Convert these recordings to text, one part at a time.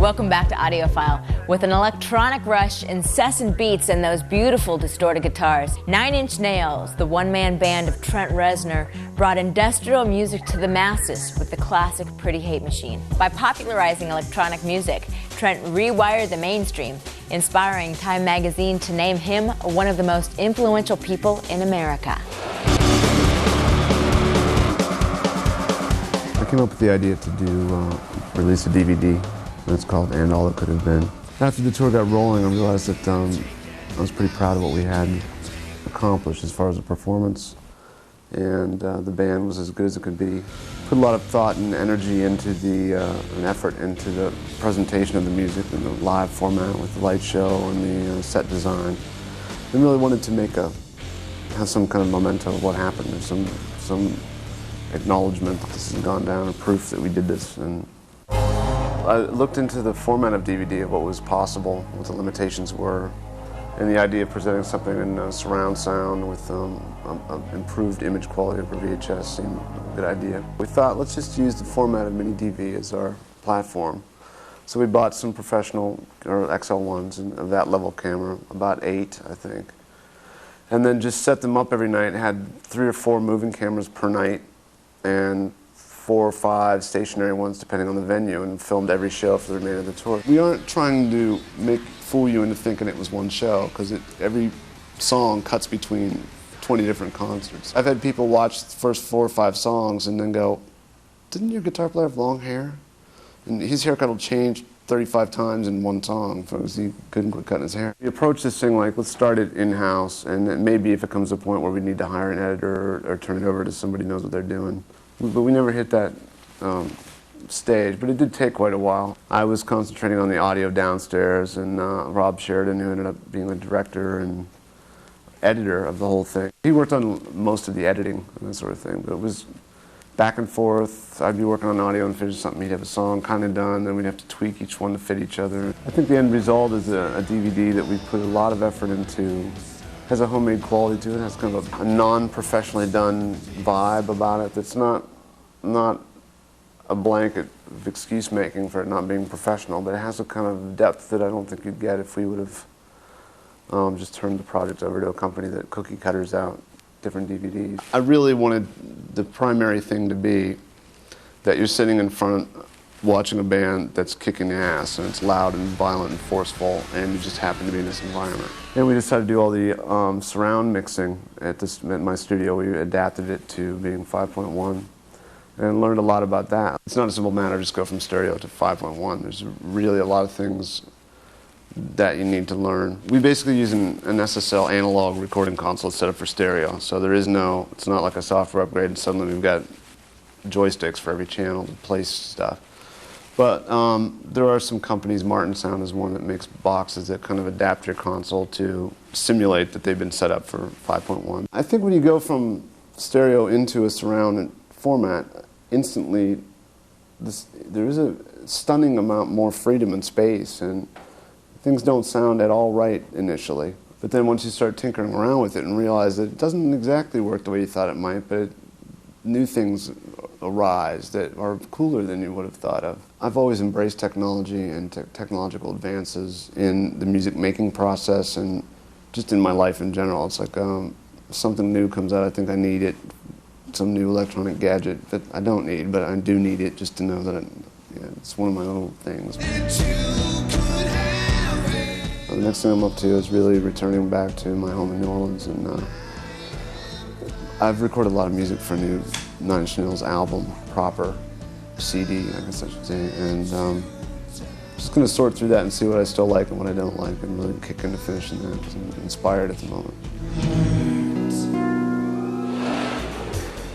Welcome back to Audiophile. With an electronic rush, incessant beats, and those beautiful distorted guitars, 9 Inch Nails, the one-man band of Trent Reznor, brought industrial music to the masses with the classic Pretty Hate Machine. By popularizing electronic music, Trent rewired the mainstream, inspiring Time magazine to name him one of the most influential people in America. I came up with the idea to release a DVD. It's called And All It Could Have Been. After the tour got rolling, I realized that I was pretty proud of what we had accomplished as far as the performance, and the band was as good as it could be. Put a lot of thought and energy into and effort into the presentation of the music in the live format with the light show and the set design. And really wanted to have some kind of memento of what happened, or some acknowledgement that this has gone down, or proof that we did this. And I looked into the format of DVD, of what was possible, what the limitations were, and the idea of presenting something in surround sound with improved image quality over VHS seemed a good idea. We thought, let's just use the format of mini DV as our platform. So we bought some professional, or XL1s, and of that level camera, about 8, I think. And then just set them up every night, had 3 or 4 moving cameras per night, and 4 or 5 stationary ones depending on the venue, and filmed every show for the remainder of the tour. We aren't trying to fool you into thinking it was one show, because every song cuts between 20 different concerts. I've had people watch the first 4 or 5 songs and then go, didn't your guitar player have long hair? And his haircut will change 35 times in one song because he couldn't quit cutting his hair. We approach this thing like, let's start it in-house, and then maybe if it comes to a point where we need to hire an editor or turn it over to somebody who knows what they're doing. But we never hit that stage, but it did take quite a while. I was concentrating on the audio downstairs, and Rob Sheridan, who ended up being the director and editor of the whole thing. He worked on most of the editing and that sort of thing, but it was back and forth. I'd be working on audio and finish something, he'd have a song kind of done, then we'd have to tweak each one to fit each other. I think the end result is a DVD that we put a lot of effort into. Has a homemade quality to it, has kind of a non-professionally done vibe about it that's not a blanket of excuse making for it not being professional, but it has a kind of depth that I don't think you'd get if we would have just turned the project over to a company that cookie cutters out different DVDs. I really wanted the primary thing to be that you're sitting in front watching a band that's kicking ass, and it's loud and violent and forceful, and you just happen to be in this environment. And we decided to do all the surround mixing at my studio. We adapted it to being 5.1 and learned a lot about that. It's not a simple matter to just go from stereo to 5.1. There's really a lot of things that you need to learn. We basically use an SSL analog recording console set up for stereo, so it's not like a software upgrade and suddenly we've got joysticks for every channel to place stuff. But there are some companies, Martin Sound is one, that makes boxes that kind of adapt your console to simulate that they've been set up for 5.1. I think when you go from stereo into a surround format, instantly there is a stunning amount more freedom and space, and things don't sound at all right initially. But then once you start tinkering around with it and realize that it doesn't exactly work the way you thought it might, but new things arise that are cooler than you would have thought of. I've always embraced technology and technological advances in the music making process and just in my life in general. It's like something new comes out, I think I need it, some new electronic gadget that I don't need, but I do need it just to know that it's one of my little things. The next thing I'm up to is really returning back to my home in New Orleans, and I've recorded a lot of music for a new 9 Inch Nails album, proper CD, I guess I should say, and I'm just going to sort through that and see what I still like and what I don't like, and really kick into finishing that because I'm inspired at the moment.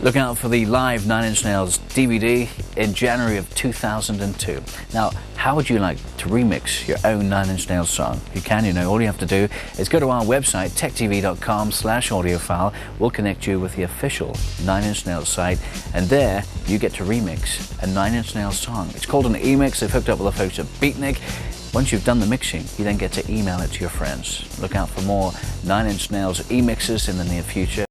Look out for the live 9 Inch Nails DVD in January of 2002. Now, how would you like to remix your own 9 Inch Nails song? You can, all you have to do is go to our website, techtv.com/audiophile. We'll connect you with the official 9 Inch Nails site, and there you get to remix a 9 Inch Nails song. It's called an e-mix. They've hooked up with the folks at Beatnik. Once you've done the mixing, you then get to email it to your friends. Look out for more 9 Inch Nails e-mixes in the near future.